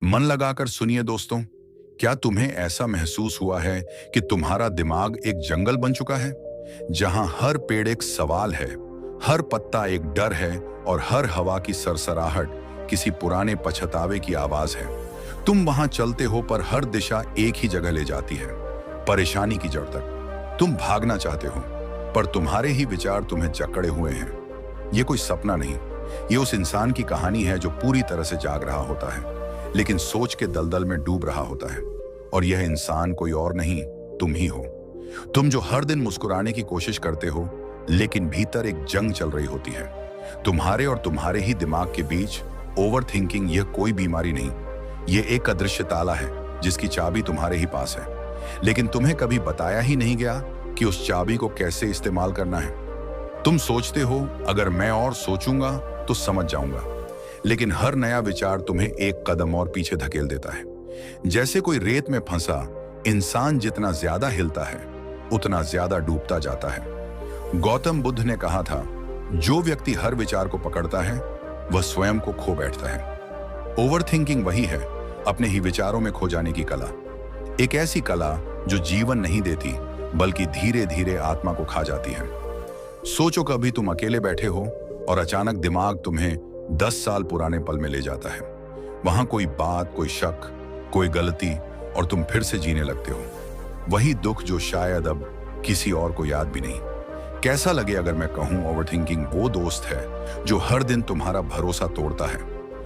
मन लगाकर सुनिए दोस्तों। क्या तुम्हें ऐसा महसूस हुआ है कि तुम्हारा दिमाग एक जंगल बन चुका है, जहां हर पेड़ एक सवाल है, हर पत्ता एक डर है और हर हवा की सरसराहट किसी पुराने पछतावे की आवाज है। तुम वहां चलते हो पर हर दिशा एक ही जगह ले जाती है, परेशानी की जड़ तक। तुम भागना चाहते हो पर तुम्हारे ही विचार तुम्हें जकड़े हुए हैं। ये कोई सपना नहीं, ये उस इंसान की कहानी है जो पूरी तरह से जाग रहा होता है लेकिन सोच के दलदल में डूब रहा होता है। और यह इंसान कोई और नहीं, तुम ही हो। तुम जो हर दिन मुस्कुराने की कोशिश करते हो लेकिन भीतर एक जंग चल रही होती है। तुम्हारे और तुम्हारे ही दिमाग के बीच ओवर थिंकिंग यह कोई बीमारी नहीं, यह एक अदृश्य ताला है जिसकी चाबी तुम्हारे ही पास है, लेकिन तुम्हें कभी बताया ही नहीं गया कि उस चाबी को कैसे इस्तेमाल करना है। तुम सोचते हो अगर मैं और सोचूंगा तो समझ जाऊंगा, लेकिन हर नया विचार तुम्हें एक कदम और पीछे धकेल देता है। जैसे कोई रेत में फंसा इंसान जितना ज्यादा हिलता है उतना ज्यादा डूबता जाता है। गौतम बुद्ध ने कहा था, जो व्यक्ति हर विचार को पकड़ता है वह स्वयं को खो बैठता है। ओवर थिंकिंग वही है, अपने ही विचारों में खो जाने की कला। एक ऐसी कला जो जीवन नहीं देती बल्कि धीरे धीरे आत्मा को खा जाती है। सोचो कभी तुम अकेले बैठे हो और अचानक दिमाग तुम्हें 10 साल पुराने पल में ले जाता है। वहां कोई बात, कोई शक, कोई गलती और तुम फिर से जीने लगते हो वही दुख जो शायद अब किसी और को याद भी नहीं। कैसा लगे अगर मैं कहूं ओवरथिंकिंग वो दोस्त है जो हर दिन तुम्हारा भरोसा तोड़ता है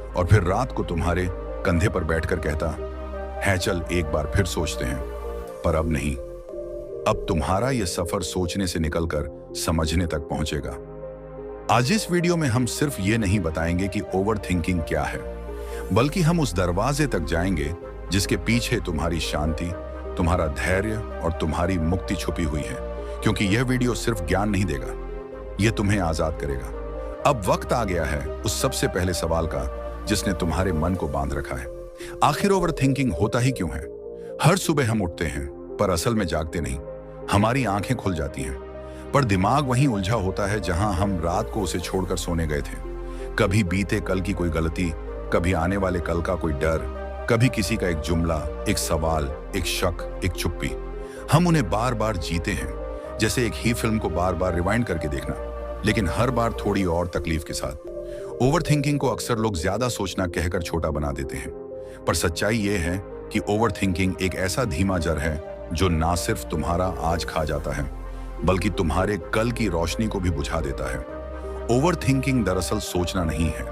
और फिर रात को तुम्हारे कंधे पर बैठकर कहता है, चल एक बार फिर सोचते हैं। पर अब नहीं, अब तुम्हारा यह सफर सोचने से निकलकर समझने तक पहुंचेगा। आज इस वीडियो में हम सिर्फ ये नहीं बताएंगे कि ओवर थिंकिंग क्या है, बल्कि हम उस दरवाजे तक जाएंगे जिसके पीछे तुम्हारी शांति, तुम्हारा धैर्य और तुम्हारी मुक्ति छुपी हुई है। क्योंकि यह वीडियो सिर्फ ज्ञान नहीं देगा, यह तुम्हें आजाद करेगा। अब वक्त आ गया है उस सबसे पहले सवाल का जिसने तुम्हारे मन को बांध रखा है। आखिर ओवर थिंकिंग होता ही क्यों है? हर सुबह हम उठते हैं पर असल में जागते नहीं। हमारी आंखें खुल जाती हैं पर दिमाग वहीं उलझा होता है जहां हम रात को उसे छोड़कर सोने गए थे। कभी बीते कल की कोई गलती, कभी आने वाले कल का कोई डर, कभी किसी का एक जुमला, एक सवाल, एक शक, एक चुप्पी। हम उन्हें बार बार जीते हैं, जैसे एक ही फिल्म को बार बार रिवाइंड करके देखना, लेकिन हर बार थोड़ी और तकलीफ के साथ। ओवर थिंकिंग को अक्सर लोग ज्यादा सोचना कहकर छोटा बना देते हैं, पर सच्चाई यह है कि ओवर थिंकिंग एक ऐसा धीमा जहर है जो ना सिर्फ तुम्हारा आज खा जाता है बल्कि तुम्हारे कल की रोशनी को भी बुझा देता है। ओवर थिंकिंग दरअसल सोचना नहीं है।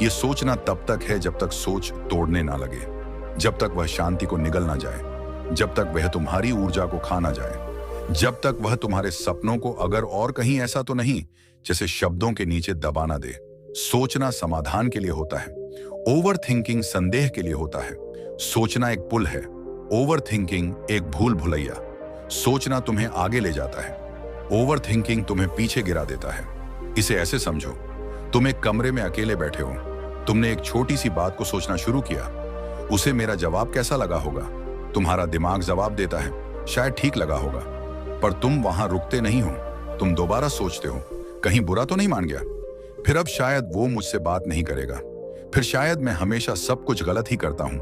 यह सोचना तब तक है जब तक सोच तोड़ने ना लगे, जब तक वह शांति को निगल ना जाए, जब तक वह तुम्हारी ऊर्जा को खा ना जाए, जब तक वह तुम्हारे सपनों को अगर और कहीं ऐसा तो नहीं जैसे शब्दों के नीचे दबा ना दे। सोचना समाधान के लिए होता है, ओवर थिंकिंग संदेह के लिए होता है। सोचना एक पुल है, ओवर थिंकिंग एक भूल भुलैया। सोचना तुम्हें आगे ले जाता है, ओवर थिंकिंग तुम्हें पीछे गिरा देता है। इसे ऐसे समझो, तुम एक कमरे में अकेले बैठे हो, तुमने एक छोटी सी बात को सोचना शुरू किया, उसे मेरा जवाब कैसा लगा होगा? तुम्हारा दिमाग जवाब देता है, शायद ठीक लगा होगा। पर तुम वहां रुकते नहीं हो, तुम दोबारा सोचते हो, कहीं बुरा तो नहीं मान गया? फिर अब शायद वो मुझसे बात नहीं करेगा, फिर शायद मैं हमेशा सब कुछ गलत ही करता हूं।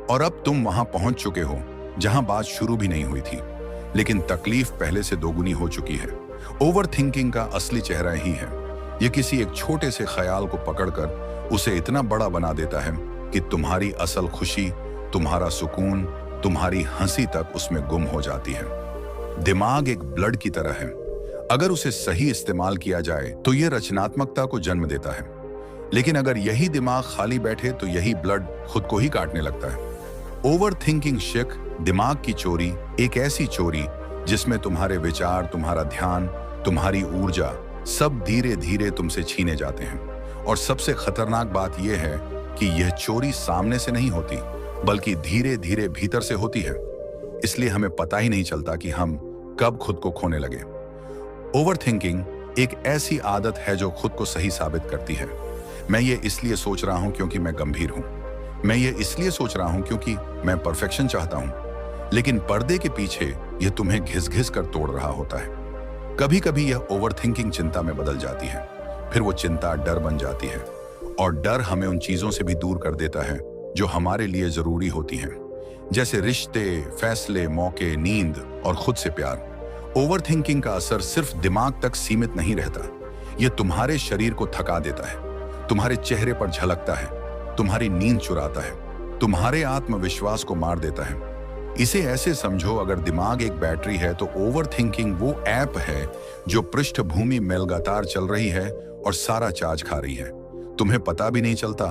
और अब तुम वहां पहुंच चुके हो जहां बात शुरू भी नहीं हुई थी, लेकिन तकलीफ पहले से दोगुनी हो चुकी है। ओवर थिंकिंग का असली चेहरा ही है, यह किसी एक छोटे से ख्याल को पकड़कर उसे इतना बड़ा बना देता है कि तुम्हारी असल खुशी, तुम्हारा सुकून, तुम्हारी हंसी तक उसमें गुम हो जाती है। दिमाग एक ब्लड की तरह है, अगर उसे सही इस्तेमाल किया जाए तो यह रचनात्मकता को जन्म देता है, लेकिन अगर यही दिमाग खाली बैठे तो यही ब्लड खुद को ही काटने लगता है। ओवर थिंकिंग शिक, दिमाग की चोरी, एक ऐसी चोरी जिसमें तुम्हारे विचार, तुम्हारा ध्यान, तुम्हारी ऊर्जा सब धीरे धीरे तुमसे छीने जाते हैं। और सबसे खतरनाक बात यह है कि यह चोरी सामने से नहीं होती बल्कि धीरे धीरे भीतर से होती है, इसलिए हमें पता ही नहीं चलता कि हम कब खुद को खोने लगे। ओवर थिंकिंग एक ऐसी आदत है जो खुद को सही साबित करती है। मैं ये इसलिए सोच रहा हूं क्योंकि मैं गंभीर हूं, मैं ये इसलिए सोच रहा हूं क्योंकि मैं परफेक्शन चाहता हूं, लेकिन पर्दे के पीछे यह तुम्हें घिस घिस कर तोड़ रहा होता है। कभी कभी यह ओवर थिंकिंग चिंता में बदल जाती है, फिर वो चिंता डर बन जाती है और डर हमें उन चीजों से भी दूर कर देता है जो हमारे लिए जरूरी होती हैं, जैसे रिश्ते, फैसले, मौके, नींद और खुद से प्यार। ओवर थिंकिंग का असर सिर्फ दिमाग तक सीमित नहीं रहता, यह तुम्हारे शरीर को थका देता है, तुम्हारे चेहरे पर झलकता है, तुम्हारी नींद चुराता है, तुम्हारे आत्मविश्वास को मार देता है। इसे ऐसे समझो, अगर दिमाग एक बैटरी है तो ओवर थिंकिंग वो ऐप है जो पृष्ठभूमि में लगातार चल रही है और सारा चार्ज खा रही है। तुम्हें पता भी नहीं चलता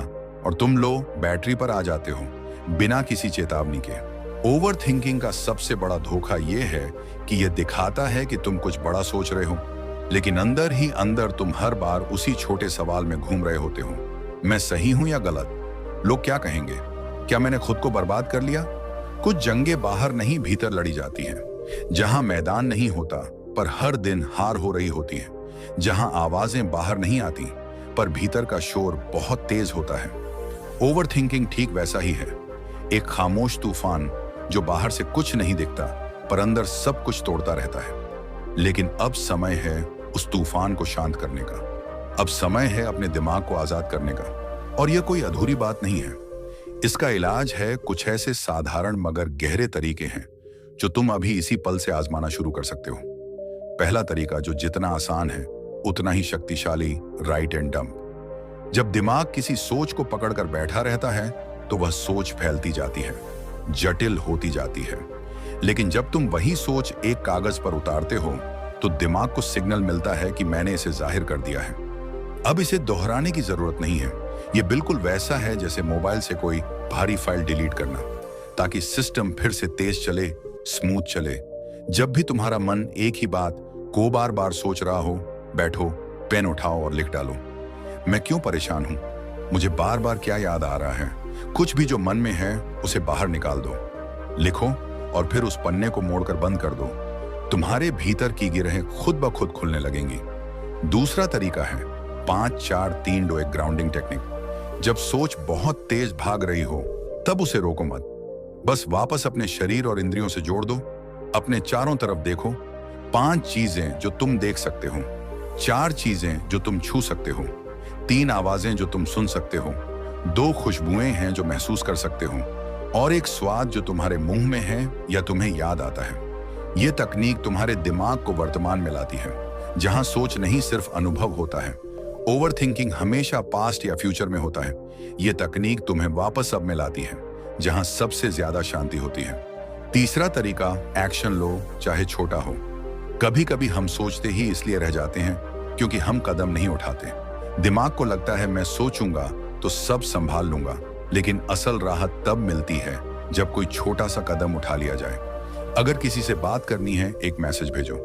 और तुम लो बैटरी पर आ जाते हो बिना किसी चेतावनी के। ओवर थिंकिंग का सबसे बड़ा धोखा यह है कि यह दिखाता है कि तुम कुछ बड़ा सोच रहे हो, लेकिन अंदर ही अंदर तुम हर बार उसी छोटे सवाल में घूम रहे होते हो, मैं सही हूं या गलत? लोग क्या कहेंगे? क्या मैंने खुद को बर्बाद कर लिया? कुछ जंगें बाहर नहीं भीतर लड़ी जाती हैं, जहां मैदान नहीं होता पर हर दिन हार हो रही होती है, जहां आवाजें बाहर नहीं आती पर भीतर का शोर बहुत तेज होता है। ओवर थिंकिंग ठीक वैसा ही है, एक खामोश तूफान जो बाहर से कुछ नहीं दिखता पर अंदर सब कुछ तोड़ता रहता है। लेकिन अब समय है उस तूफान को शांत करने का, अब समय है अपने दिमाग को आजाद करने का। और यह कोई अधूरी बात नहीं है, इसका इलाज है कुछ ऐसे साधारण मगर गहरे तरीके हैं जो तुम अभी इसी पल से आजमाना शुरू कर सकते हो। पहला तरीका, जो जितना आसान है उतना ही शक्तिशाली, राइट एंड डंप। जब दिमाग किसी सोच को पकड़कर बैठा रहता है तो वह सोच फैलती जाती है, जटिल होती जाती है। लेकिन जब तुम वही सोच एक कागज पर उतारते हो तो दिमाग को सिग्नल मिलता है कि मैंने इसे जाहिर कर दिया है, अब इसे दोहराने की जरूरत नहीं है। यह बिल्कुल वैसा है जैसे मोबाइल से कोई भारी फाइल डिलीट करना, ताकि सिस्टम फिर से तेज चले, स्मूथ चले। जब भी तुम्हारा मन एक ही बात को बार बार सोच रहा हो, बैठो, पेन उठाओ और लिख डालो, मैं क्यों परेशान हूं, मुझे बार बार क्या याद आ रहा है। कुछ भी जो मन में है उसे बाहर निकाल दो, लिखो और फिर उस पन्ने को मोड़कर बंद कर दो। तुम्हारे भीतर की गिरहें खुद ब खुद खुलने लगेंगी। दूसरा तरीका है 5-4-3-2 एक ग्राउंडिंग टेक्निक। जब सोच बहुत तेज भाग रही हो तब उसे रोको मत, बस वापस अपने शरीर और इंद्रियों से जोड़ दो। अपने चारों तरफ देखो, 5 चीजें जो तुम देख सकते हो, 4 चीजें जो तुम छू सकते हो, 3 आवाजें जो तुम सुन सकते हो, 2 खुशबुएं हैं जो महसूस कर सकते हो और एक स्वाद जो तुम्हारे मुंह में है या तुम्हें याद आता है। यह तकनीक तुम्हारे दिमाग को वर्तमान में लाती है, जहां सोच नहीं सिर्फ अनुभव होता है। ओवर थिंकिंग हमेशा पास्ट या फ्यूचर में होता है। यह तकनीक तुम्हें वापस अब में लाती है, जहां सबसे ज्यादा शांति होती है। तीसरा तरीका, एक्शन लो चाहे छोटा हो। कभी कभी हम सोचते ही इसलिए रह जाते हैं क्योंकि हम कदम नहीं उठाते। दिमाग को लगता है मैं सोचूंगा तो सब संभाल लूंगा, लेकिन असल राहत तब मिलती है जब कोई छोटा सा कदम उठा लिया जाए। अगर किसी से बात करनी है, एक मैसेज भेजो।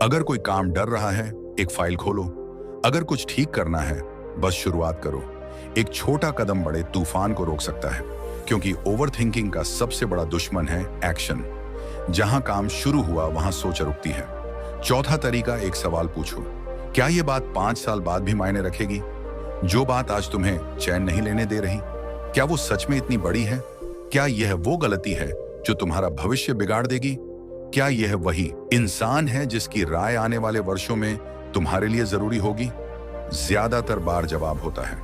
अगर कोई काम डर रहा है, एक फाइल खोलो। अगर कुछ ठीक करना है, बस शुरुआत करो। एक छोटा कदम बड़े तूफान को रोक सकता है, क्योंकि ओवर थिंकिंग का सबसे बड़ा दुश्मन है एक्शन। जहां काम शुरू हुआ वहां सोच रुकती है। चौथा तरीका, एक सवाल पूछो, क्या यह बात 5 साल बाद भी मायने रखेगी? जो बात आज तुम्हें चैन नहीं लेने दे रही, क्या वो सच में इतनी बड़ी है? क्या यह वो गलती है जो तुम्हारा भविष्य बिगाड़ देगी? क्या यह वही इंसान है जिसकी राय आने वाले वर्षों में तुम्हारे लिए जरूरी होगी? ज्यादातर बार जवाब होता है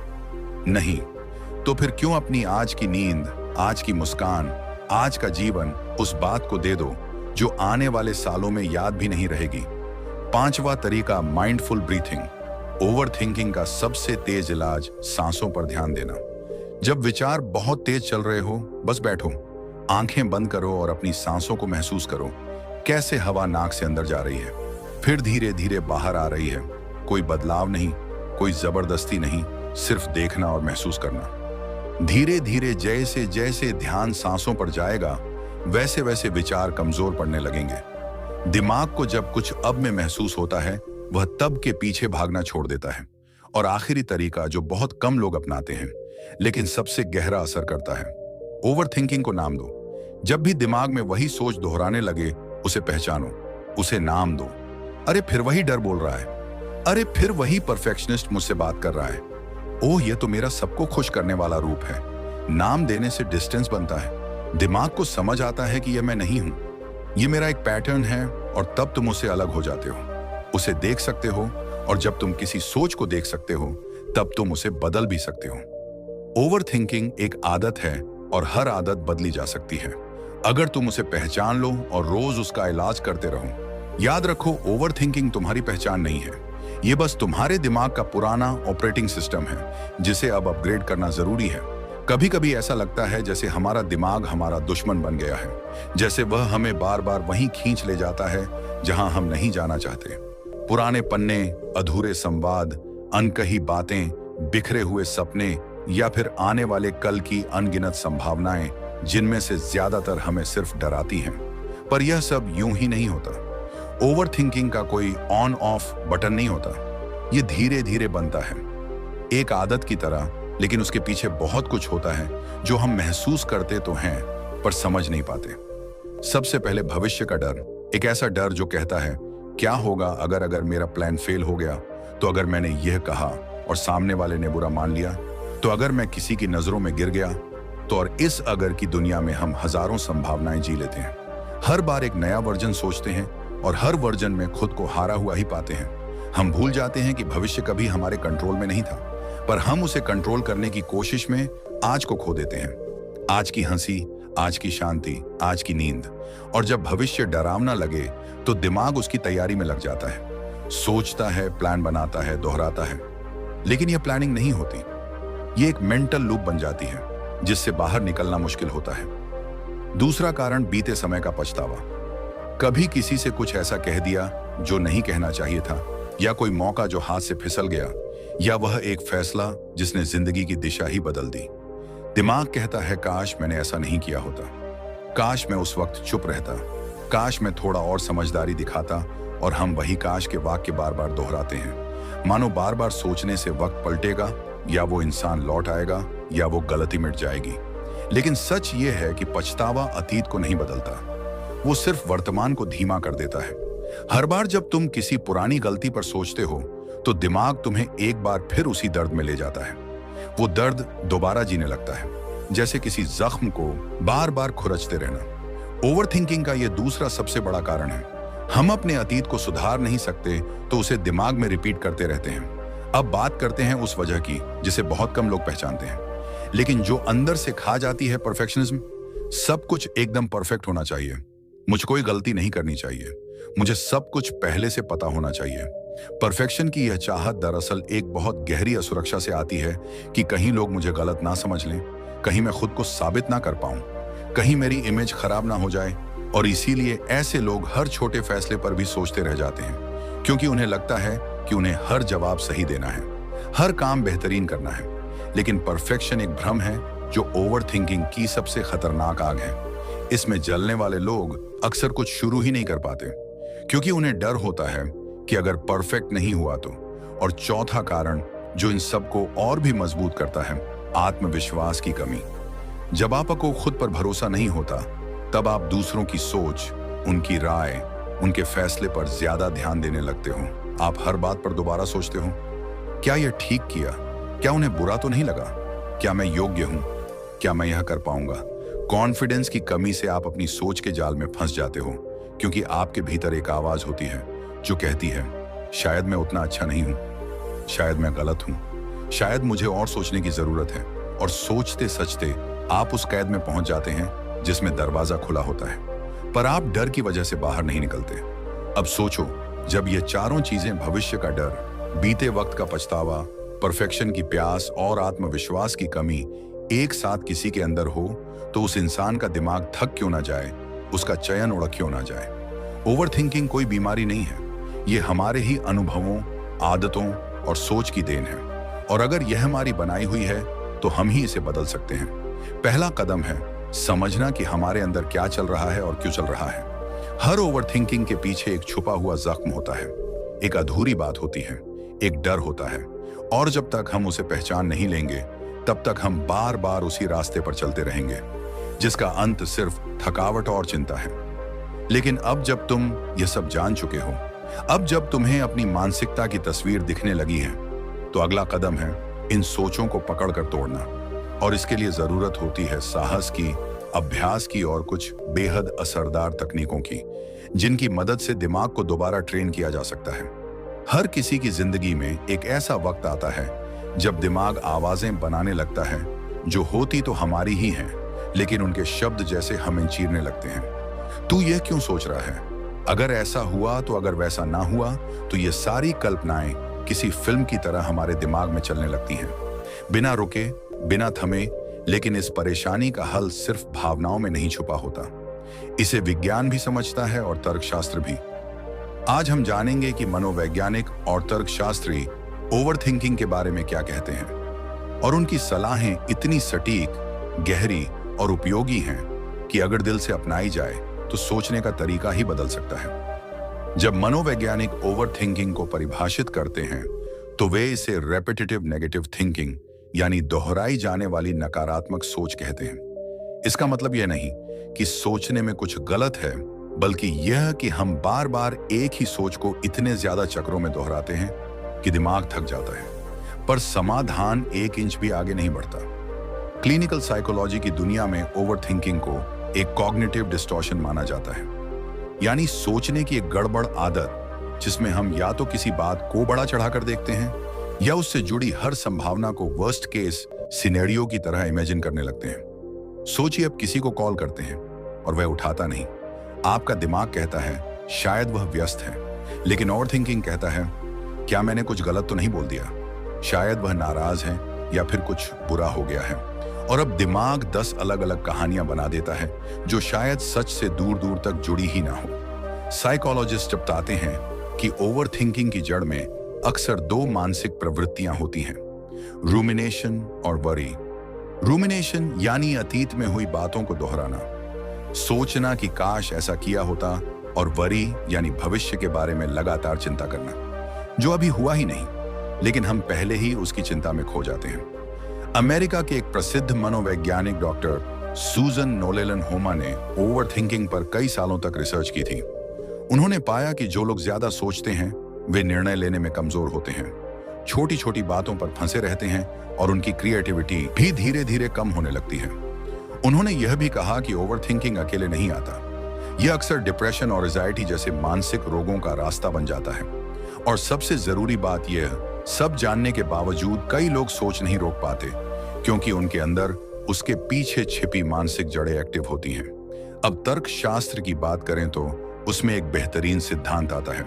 नहीं। तो फिर क्यों अपनी आज की नींद, आज की मुस्कान, आज का जीवन उस बात को दे दो जो आने वाले सालों में याद भी नहीं रहेगी। पांचवा तरीका, माइंडफुल ब्रीथिंग। ओवर थिंकिंग का सबसे तेज इलाज सांसों पर ध्यान देना। जब विचार बहुत तेज चल रहे हो, बस बैठो, आंखें बंद करो और अपनी सांसों को महसूस करो। कैसे हवा नाक से अंदर जा रही है, फिर धीरे धीरे बाहर आ रही है। कोई बदलाव नहीं, कोई जबरदस्ती नहीं, सिर्फ देखना और महसूस करना। धीरे धीरे जैसे जैसे ध्यान सांसों पर जाएगा, वैसे वैसे विचार कमजोर पड़ने लगेंगे। दिमाग को जब कुछ अब में महसूस होता है, वह तब के पीछे भागना छोड़ देता है। और आखिरी तरीका, जो बहुत कम लोग अपनाते हैं लेकिन सबसे गहरा असर करता है, ओवर थिंकिंग को नाम दो। जब भी दिमाग में वही सोच दोहराने लगे, उसे पहचानो, उसे नाम दो। अरे फिर वही डर बोल रहा है, अरे फिर वही परफेक्शनिस्ट मुझसे बात कर रहा है, ओह ये तो मेरा सबको खुश करने वाला रूप है। नाम देने से डिस्टेंस बनता है, दिमाग को समझ आता है कि यह मैं नहीं हूं, ये मेरा एक पैटर्न है, और तब तुम उससे अलग हो जाते हो, उसे देख सकते हो, और जब तुम किसी सोच को देख सकते हो, तब तुम उसे बदल भी सकते हो। ओवर थिंकिंग एक आदत है और हर आदत बदली जा सकती है अगर तुम उसे पहचान लो और रोज उसका इलाज करते रहो। याद रखो, ओवर थिंकिंग तुम्हारी पहचान नहीं है, ये बस तुम्हारे दिमाग का पुराना ऑपरेटिंग सिस्टम है जिसे अब अपग्रेड करना जरूरी है। कभी कभी ऐसा लगता है जैसे हमारा दिमाग हमारा दुश्मन बन गया है, जैसे वह हमें बार बार वहीं खींच ले जाता है जहां हम नहीं जाना चाहते। पुराने पन्ने, अधूरे संवाद, अनकही बातें, बिखरे हुए सपने या फिर आने वाले कल की अनगिनत संभावनाएं, जिनमें से ज्यादातर हमें सिर्फ डराती हैं। पर यह सब यूं ही नहीं होता। ओवर थिंकिंग का कोई ऑन ऑफ बटन नहीं होता, ये धीरे धीरे बनता है, एक आदत की तरह। लेकिन उसके पीछे बहुत कुछ होता है जो हम महसूस करते तो हैं पर समझ नहीं पाते। सबसे पहले भविष्य का डर, एक ऐसा डर जो कहता है क्या होगा अगर मेरा प्लान फेल हो गया, तो अगर मैंने यह कहा और सामने वाले ने बुरा मान लिया, तो अगर मैं किसी की नजरों में गिर गया तो। और इस अगर की दुनिया में हम हजारों संभावनाएं जी लेते हैं, हर बार एक नया वर्जन सोचते हैं और हर वर्जन में खुद को हारा हुआ ही पाते हैं। हम भूल जाते हैं कि भविष्य कभी हमारे कंट्रोल में नहीं था, पर हम उसे कंट्रोल करने की कोशिश में आज को खो देते हैं। आज की हंसी, आज की शांति, आज की नींद। और जब भविष्य डरावना लगे तो दिमाग उसकी तैयारी में लग जाता है, सोचता है, प्लान बनाता है, दोहराता है। लेकिन यह प्लानिंग नहीं होती, ये एक मेंटल लूप बन जाती है जिससे बाहर निकलना मुश्किल होता है। दूसरा कारण, बीते समय का पछतावा। कभी किसी से कुछ ऐसा कह दिया जो नहीं कहना चाहिए था, या कोई मौका जो हाथ से फिसल गया, या वह एक फैसला जिसने जिंदगी की दिशा ही बदल दी। दिमाग कहता है काश मैंने ऐसा नहीं किया होता, काश मैं उस वक्त चुप रहता, काश मैं थोड़ा और समझदारी दिखाता। और हम वही काश के वाक्य बार बार दोहराते हैं, मानो बार बार सोचने से वक्त पलटेगा, या वो इंसान लौट आएगा, या वो गलती मिट जाएगी। लेकिन सच ये है कि पछतावा अतीत को नहीं बदलता, वो सिर्फ वर्तमान को धीमा कर देता है। हर बार जब तुम किसी पुरानी गलती पर सोचते हो तो दिमाग तुम्हें एक बार फिर उसी दर्द में ले जाता है। वो दर्द दोबारा जीने लगता है, जैसे किसी जख्म को बार बार खुरचते रहना। ओवर थिंकिंग का यह दूसरा सबसे बड़ा कारण है। हम अपने अतीत को सुधार नहीं सकते तो उसे दिमाग में रिपीट करते रहते हैं। अब बात करते हैं उस वजह की जिसे बहुत कम लोग पहचानते हैं, लेकिन जो अंदर से खा जाती है, परफेक्शनिज्म। सब कुछ एकदम परफेक्ट होना चाहिए, मुझे कोई गलती नहीं करनी चाहिए, मुझे सब कुछ पहले से पता होना चाहिए। परफेक्शन की यह चाहत दरअसल एक बहुत गहरी असुरक्षा से आती है कि कहीं लोग मुझे गलत ना समझ लें, कहीं मैं खुद को साबित ना कर पाऊं, कहीं मेरी इमेज खराब ना हो जाए। और इसीलिए ऐसे लोग हर छोटे फैसले पर भी सोचते रह जाते हैं, क्योंकि उन्हें लगता है कि उन्हें हर जवाब सही देना है, हर काम बेहतरीन करना है। लेकिन परफेक्शन एक भ्रम है जो ओवर थिंकिंग की सबसे खतरनाक आग है। इसमें जलने वाले लोग अक्सर कुछ शुरू ही नहीं कर पाते, क्योंकि उन्हें डर होता है कि अगर परफेक्ट नहीं हुआ तो। और चौथा कारण जो इन सबको और भी मजबूत करता है, आत्मविश्वास की कमी। जब आपको खुद पर भरोसा नहीं होता, तब आप दूसरों की सोच, उनकी राय, उनके फैसले पर ज्यादा ध्यान देने लगते हो। आप हर बात पर दोबारा सोचते हो, क्या यह ठीक किया, क्या उन्हें बुरा तो नहीं लगा, क्या मैं योग्य हूं, क्या मैं यह कर पाऊंगा। कॉन्फिडेंस की कमी से आप अपनी सोच के जाल में फंस जाते हो, क्योंकि आपके भीतर एक आवाज होती है जो कहती है शायद मैं उतना अच्छा नहीं हूं, शायद मैं गलत हूं, शायद मुझे और सोचने की जरूरत है। और सोचते सचते आप उस कैद में पहुंच जाते हैं जिसमें दरवाजा खुला होता है, पर आप डर की वजह से बाहर नहीं निकलते। अब सोचो, जब ये चारों चीजें, भविष्य का डर, बीते वक्त का पछतावा, परफेक्शन की प्यास और आत्मविश्वास की कमी एक साथ किसी के अंदर हो, तो उस इंसान का दिमाग थक क्यों ना जाए, उसका चयन उड़क क्यों ना जाए। ओवर थिंकिंग कोई बीमारी नहीं है, ये हमारे ही अनुभवों, आदतों और सोच की देन है। और अगर यह हमारी बनाई हुई है तो हम ही इसे बदल सकते हैं। पहला कदम है समझना कि हमारे अंदर क्या चल रहा है और क्यों चल रहा है। हर ओवर थिंकिंग के पीछे एक छुपा हुआ जख्म होता है, एक अधूरी बात होती है, एक डर होता है। और जब तक हम उसे पहचान नहीं लेंगे, तब तक हम बार बार उसी रास्ते पर चलते रहेंगे, जिसका अंत सिर्फ थकावट और चिंता है। लेकिन अब जब तुम ये सब जान चुके हो, अब जब तुम्हें अपनी मानसिकता की तस्वीर दिखने लगी है, तो अगला कदम है इन सोचों को पकड़कर तोड़ना। और इसके लिए जरूरत होती है साहस की, अभ्यास की और कुछ बेहद असरदार तकनीकों की, जिनकी मदद से दिमाग को दोबारा ट्रेन किया जा सकता है। हर किसी की जिंदगी में एक ऐसा वक्त आता है जब दिमाग आवाजें बनाने लगता है जो होती तो हमारी ही हैं, लेकिन उनके शब्द जैसे हमें चीरने लगते हैं। तू यह क्यों सोच रहा है? अगर ऐसा हुआ तो, अगर वैसा ना हुआ तो, ये सारी कल्पनाएं किसी फिल्म की तरह हमारे दिमाग में चलने लगती हैं, बिना रुके, बिना थमे। लेकिन इस परेशानी का हल सिर्फ भावनाओं में नहीं छुपा होता। इसे विज्ञान भी समझता है और तर्कशास्त्र भी। आज हम जानेंगे कि मनोवैज्ञानिक और तर्कशास्त्री ओवरथिंकिंग के बारे में क्या कहते हैं, और उनकी सलाहें इतनी सटीक, गहरी और उपयोगी हैं कि अगर दिल से अपनाई जाए तो सोचने का तरीका ही बदल सकता है। जब मनोवैज्ञानिक ओवरथिंकिंग को परिभाषित करते हैं तो वे इसे रेपिटेटिव नेगेटिव थिंकिंग यानी दोहराई जाने वाली नकारात्मक सोच कहते हैं। इसका मतलब यह नहीं कि सोचने में कुछ गलत है, बल्कि यह कि हम बार बार एक ही सोच को इतने ज्यादा चक्रों में दोहराते हैं कि दिमाग थक जाता है, पर समाधान 1 इंच भी आगे नहीं बढ़ता। क्लिनिकल साइकोलॉजी की दुनिया में ओवरथिंकिंग को एक कॉग्निटिव डिस्टॉर्शन माना जाता है, यानी सोचने की एक गड़बड़ आदत जिसमें हम या तो किसी बात को बड़ा चढ़ाकर देखते हैं या उससे जुड़ी हर संभावना को वर्स्ट केस सिनेरियो की तरह इमेजिन करने लगते हैं। सोचिए, अब किसी को कॉल करते हैं और वह उठाता नहीं। आपका दिमाग कहता है शायद वह व्यस्त है, लेकिन ओवरथिंकिंग कहता है क्या मैंने कुछ गलत तो नहीं बोल दिया, शायद वह नाराज है या फिर कुछ बुरा हो गया है। और अब दिमाग 10 अलग अलग कहानियां बना देता है जो शायद सच से दूर दूर तक जुड़ी ही ना हो। साइकोलॉजिस्ट बताते हैं कि ओवरथिंकिंग की जड़ में अक्सर 2 मानसिक प्रवृत्तियां होती हैं, रूमिनेशन और वरी। रूमिनेशन यानी अतीत में हुई बातों को दोहराना, सोचना कि काश ऐसा किया होता, और वरी यानी भविष्य के बारे में लगातार चिंता करना, जो अभी हुआ ही नहीं लेकिन हम पहले ही उसकी चिंता में खो जाते हैं। अमेरिका के एक प्रसिद्ध मनोवैज्ञानिक डॉक्टर सूजन नोलेलन होमा ने ओवरथिंकिंग पर कई सालों तक रिसर्च की थी। उन्होंने पाया कि जो लोग ज्यादा सोचते हैं वे निर्णय लेने में कमजोर होते हैं, छोटी छोटी बातों पर फंसे रहते हैं और उनकी क्रिएटिविटी भी धीरे धीरे कम होने लगती है। उन्होंने यह भी कहा कि ओवरथिंकिंग अकेले नहीं आता, यह अक्सर डिप्रेशन और एंजाइटी जैसे मानसिक रोगों का रास्ता बन जाता है। और सबसे जरूरी बात यह, सब जानने के बावजूद कई लोग सोच नहीं रोक पाते क्योंकि उनके अंदर उसके पीछे छिपी मानसिक जड़ें एक्टिव होती हैं। अब तर्कशास्त्र की बात करें तो उसमें एक बेहतरीन सिद्धांत आता है,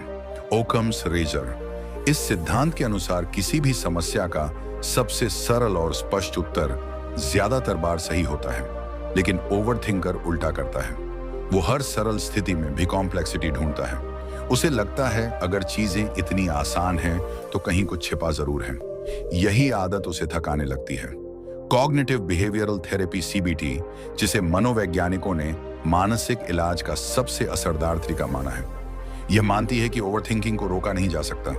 ओकम्स रेजर। इस सिद्धांत के अनुसार किसी भी समस्या का सबसे सरल और स्पष्ट उत्तर ज्यादातर बार सही होता है, लेकिन ओवरथिंकर उल्टा करता है। वो हर सरल स्थिति में भी कॉम्प्लेक्सिटी ढूंढता है। उसे लगता है अगर चीजें इतनी आसान हैं तो कहीं कुछ छिपा जरूर है। यही आदत उसे थकाने लगती है। कॉग्निटिव बिहेवियरल थेरेपी सीबीटी, जिसे मनोवैज्ञानिकों ने मानसिक इलाज का सबसे असरदार तरीका माना है, यह मानती है कि ओवरथिंकिंग को रोका नहीं जा सकता,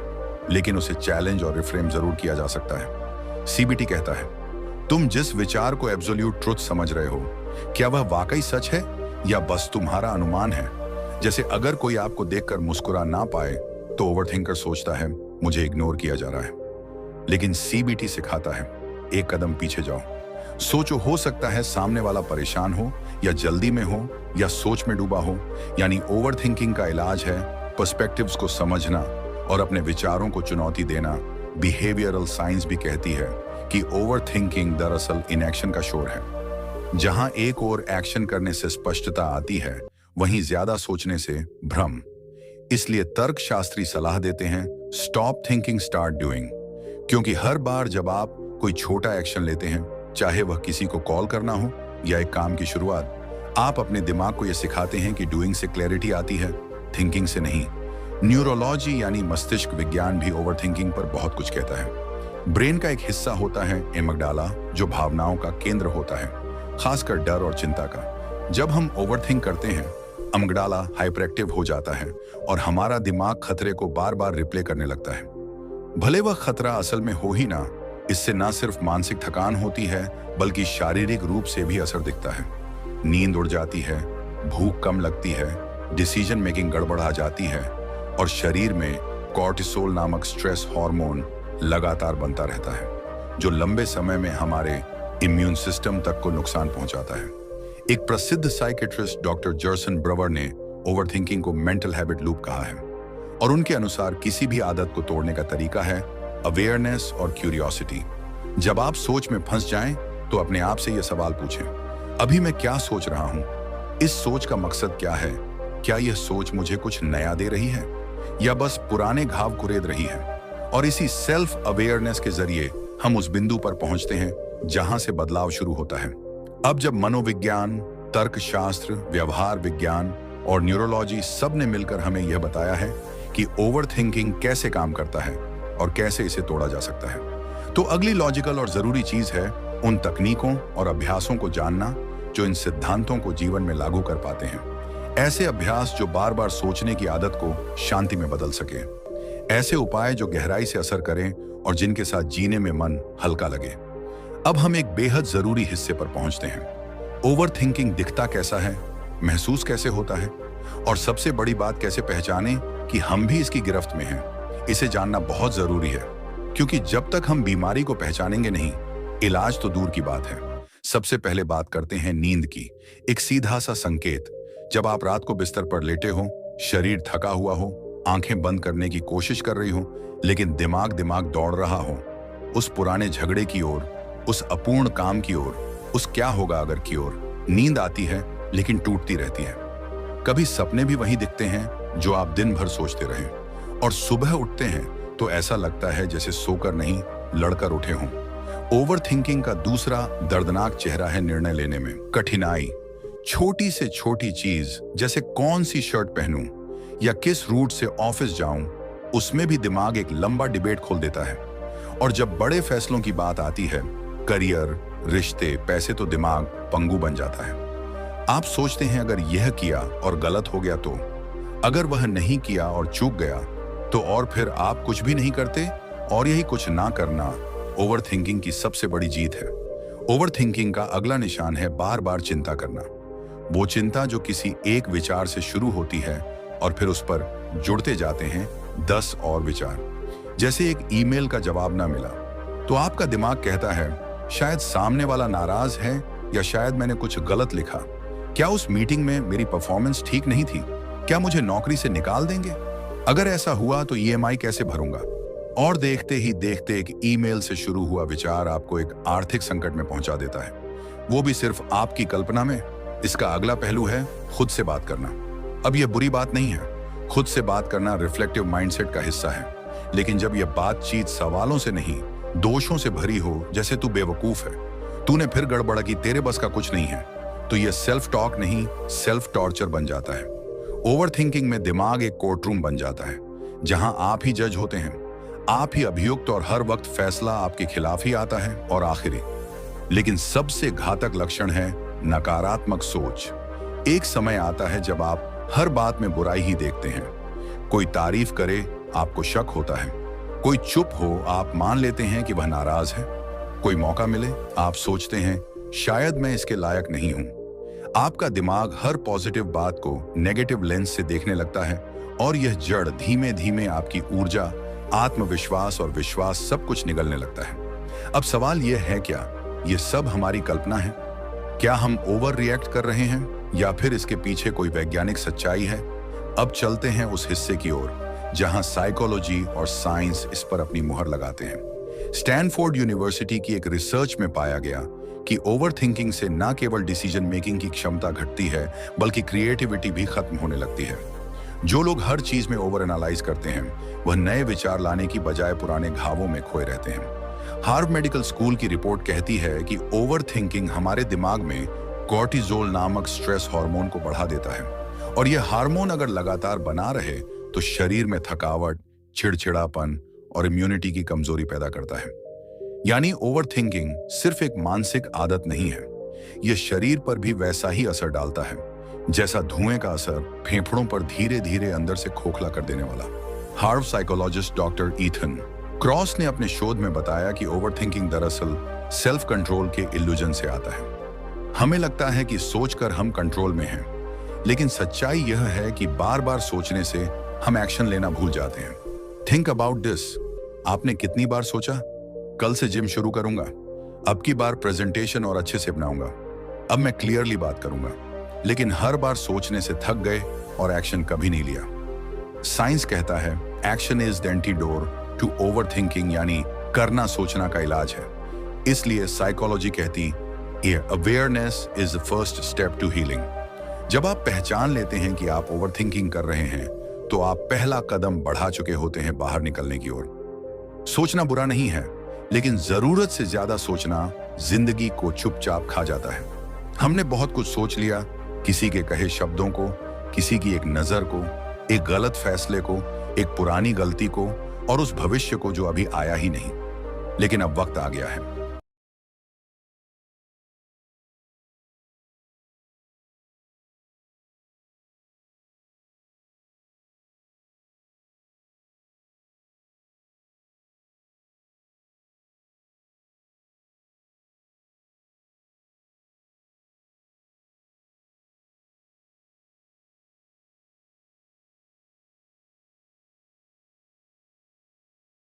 लेकिन उसे चैलेंज और रिफ्रेम जरूर किया जा सकता है। सीबीटी कहता है तुम जिस विचार को एब्सोल्यूट ट्रुथ समझ रहे हो, क्या वह वाकई सच है या बस तुम्हारा अनुमान है? जैसे अगर कोई आपको देखकर मुस्कुरा ना पाए तो ओवरथिंकर सोचता है मुझे इग्नोर किया जा रहा है, लेकिन सीबीटी सिखाता है एक कदम पीछे जाओ, सोचो, हो सकता है सामने वाला परेशान हो या जल्दी में हो या सोच में डूबा हो। यानी ओवरथिंकिंग का इलाज है पर्सपेक्टिव्स को समझना और अपने विचारों को चुनौती देना। बिहेवियरल साइंस भी कहती है कि ओवरथिंकिंग दरअसल इनएक्शन का शोर है। जहां एक और एक्शन करने से स्पष्टता आती है, वहीं ज्यादा सोचने से भ्रम। इसलिए तर्कशास्त्री सलाह देते हैं स्टॉप थिंकिंग स्टार्ट डूइंग, क्योंकि हर बार जब आप कोई छोटा एक्शन लेते हैं, चाहे वह किसी को कॉल करना हो या एक काम की शुरुआत, आप अपने दिमाग को यह सिखाते हैं कि डूइंग से क्लैरिटी आती है, थिंकिंग से नहीं। न्यूरोलॉजी यानी मस्तिष्क विज्ञान भी ओवरथिंकिंग पर बहुत कुछ कहता है। ब्रेन का एक हिस्सा होता है एमिग्डाला, जो भावनाओं का केंद्र होता है, खासकर डर और चिंता का। जब हम ओवरथिंक करते हैं, अमिग्डाला हाइपरएक्टिव हो जाता है और हमारा दिमाग खतरे को बार बार रिप्ले करने लगता है, भले वह खतरा असल में हो ही ना। इससे न सिर्फ मानसिक थकान होती है, बल्कि शारीरिक रूप से भी असर दिखता है। नींद उड़ जाती है, भूख कम लगती है, डिसीजन मेकिंग गड़बड़ा जाती है और शरीर में कॉर्टिसोल नामक स्ट्रेस हार्मोन लगातार बनता रहता है, जो लंबे समय में हमारे इम्यून सिस्टम तक को नुकसान पहुंचाता है। एक प्रसिद्ध साइकेट्रिस्ट डॉक्टर जर्सन ब्रवर ने ओवरथिंकिंग को मेंटल हैबिट लूप कहा है, और उनके अनुसार किसी भी आदत को तोड़ने का तरीका है अवेयरनेस और क्यूरियोसिटी। जब आप सोच में फंस जाएं, तो अपने आप से यह सवाल पूछें, अभी मैं क्या सोच रहा हूं? इस सोच का मकसद क्या है? क्या यह सोच मुझे कुछ नया दे रही है या बस पुराने घाव कुरेद रही है? और इसी सेल्फ अवेयरनेस के जरिए हम उस बिंदु पर पहुंचते हैं जहां से बदलाव शुरू होता है। अब जब मनोविज्ञान, तर्कशास्त्र, व्यवहार विज्ञान और न्यूरोलॉजी सब ने मिलकर हमें यह बताया है कि ओवरथिंकिंग कैसे काम करता है और कैसे इसे तोड़ा जा सकता है, तो अगली लॉजिकल और जरूरी चीज है उन तकनीकों और अभ्यासों को जानना जो इन सिद्धांतों को जीवन में लागू कर पाते हैं। ऐसे अभ्यास जो बार बार सोचने की आदत को शांति में बदल सके, ऐसे उपाय जो गहराई से असर करें और जिनके साथ जीने में मन हल्का लगे। अब हम एक बेहद जरूरी हिस्से पर पहुंचते हैं। ओवरथिंकिंग दिखता कैसा है, महसूस कैसे होता है और सबसे बड़ी बात कैसे पहचानें कि हम भी इसकी गिरफ्त में हैं। इसे जानना बहुत जरूरी है, क्योंकि जब तक हम बीमारी को पहचानेंगे नहीं, इलाज तो दूर की बात है। सबसे पहले बात करते हैं नींद की। एक सीधा सा संकेत, जब आप रात को बिस्तर पर लेटे हो, शरीर थका हुआ हो, आंखें बंद करने की कोशिश कर रही हो, लेकिन दिमाग दौड़ रहा हो, उस पुराने झगड़े की ओर, उस अपूर्ण काम की ओर, उस क्या होगा अगर की ओर। नींद आती है लेकिन टूटती रहती है। कभी सपने भी वही दिखते हैं जो आप दिन भर सोचते रहे, और सुबह उठते हैं तो ऐसा लगता है जैसे सोकर नहीं, लड़कर उठे हों। ओवरथिंकिंग का दूसरा दर्दनाक चेहरा है निर्णय लेने में कठिनाई। छोटी से छोटी चीज, जैसे कौन सी शर्ट पहनूं या किस रूट से ऑफिस जाऊं, उसमें भी दिमाग एक लंबा डिबेट खोल देता है। और जब बड़े फैसलों की बात आती है, करियर, रिश्ते, पैसे, तो दिमाग पंगु बन जाता है। आप सोचते हैं अगर यह किया और गलत हो गया तो, अगर वह नहीं किया और चूक गया तो, और फिर आप कुछ भी नहीं करते। और यही कुछ ना करना ओवरथिंकिंग की सबसे बड़ी जीत है। ओवरथिंकिंग का अगला निशान है बार बार चिंता करना। वो चिंता जो किसी एक विचार से शुरू होती है और फिर उस पर जुड़ते जाते हैं 10 और विचार। जैसे एक ईमेल का जवाब ना मिला तो आपका दिमाग कहता है शायद सामने वाला नाराज है, या शायद मैंने कुछ गलत लिखा, क्या उस मीटिंग में मेरी परफॉर्मेंस ठीक नहीं थी, क्या मुझे नौकरी से निकाल देंगे, अगर ऐसा हुआ तो ईएमआई कैसे भरूंगा। और देखते ही देखते एक ईमेल से शुरू हुआ विचार आपको एक आर्थिक संकट में पहुंचा देता है, वो भी सिर्फ आपकी कल्पना में। इसका अगला पहलू है खुद से बात करना। अब यह बुरी बात नहीं है, खुद से बात करना रिफ्लेक्टिव माइंडसेट का हिस्सा है, लेकिन जब यह बातचीत सवालों से नहीं, दोषों से भरी हो, जैसे तू बेवकूफ है, तूने फिर गड़बड़ की, तेरे बस का कुछ नहीं है, तो यह सेल्फ टॉक नहीं, सेल्फ टॉर्चर बन जाता है। ओवरथिंकिंग में दिमाग एक कोर्टरूम बन जाता है, जहां आप ही जज होते हैं, आप ही अभियुक्त, और हर वक्त फैसला आपके खिलाफ ही आता है। और आखिरी लेकिन सबसे घातक लक्षण है नकारात्मक सोच। एक समय आता है जब आप हर बात में बुराई ही देखते हैं। कोई तारीफ करे, आपको शक होता है, कोई चुप हो, आप मान लेते हैं कि वह नाराज है, कोई मौका मिले, आप सोचते हैं शायद मैं इसके लायक नहीं हूं। आपका दिमाग हर पॉजिटिव बात को नेगेटिव लेंस से देखने लगता है, और यह जड़ धीमे धीमे आपकी ऊर्जा, आत्मविश्वास और विश्वास सब कुछ निगलने लगता है। अब सवाल यह है, क्या यह सब हमारी कल्पना है? क्या हम ओवर रिएक्ट कर रहे हैं, या फिर इसके पीछे कोई वैज्ञानिक सच्चाई है? अब चलते हैं उस हिस्से की ओर जहां साइकोलॉजी और साइंस इस पर अपनी मुहर लगाते हैं। स्टैनफोर्ड यूनिवर्सिटी की एक रिसर्च में पाया गया कि ओवरथिंकिंग से न केवल डिसीजन मेकिंग की क्षमता घटती है, बल्कि क्रिएटिविटी भी खत्म होने लगती है। जो लोग हर चीज में ओवर एनालाइज करते हैं, वह नए विचार लाने की बजाय पुराने घावों में खोए रहते हैं। हार्वर्ड मेडिकल स्कूल की रिपोर्ट कहती है कि ओवरथिंकिंग हमारे दिमाग में कॉर्टिसोल नामक स्ट्रेस हार्मोन को बढ़ा देता है, और यह हार्मोन अगर लगातार बना रहे तो शरीर में थकावट, चिड़चिड़ापन और इम्यूनिटी की कमजोरी पैदा करता है। यानी ओवरथिंकिंग सिर्फ एक मानसिक आदत नहीं है, यह शरीर पर भी वैसा ही असर डालता है जैसा धुएं का असर फेफड़ों पर धीरे धीरे अंदर से खोखला कर देने वाला। Harvard psychologist doctor Ethan cross ने अपने शोध में बताया कि ओवरथिंकिंग दरअसल सेल्फ कंट्रोल के इल्यूजन से आता है। हमें लगता है कि सोचकर हम कंट्रोल में हैं, लेकिन सच्चाई यह है कि बार बार सोचने से हम एक्शन लेना भूल जाते हैं। Think about this. आपने कितनी बार सोचा कल से जिम शुरू करूंगा, अब की बार प्रेजेंटेशन और अच्छे से बनाऊंगा, अब मैं क्लियरली बात करूंगा, लेकिन हर बार सोचने से थक गए और एक्शन कभी नहीं लिया। साइंस कहता है action is the antidote to overthinking, यानी करना सोचना का इलाज है। इसलिए साइकोलॉजी कहती ये awareness is the first step to healing. जब आप पहचान लेते हैं कि आप ओवरथिंकिंग कर रहे हैं, तो आप पहला कदम बढ़ा चुके होते हैं बाहर निकलने की ओर। सोचना बुरा नहीं है, लेकिन जरूरत से ज्यादा सोचना जिंदगी को चुपचाप खा जाता है। हमने बहुत कुछ सोच लिया, किसी के कहे शब्दों को, किसी की एक नजर को, एक गलत फैसले को, एक पुरानी गलती को और उस भविष्य को जो अभी आया ही नहीं। लेकिन अब वक्त आ गया है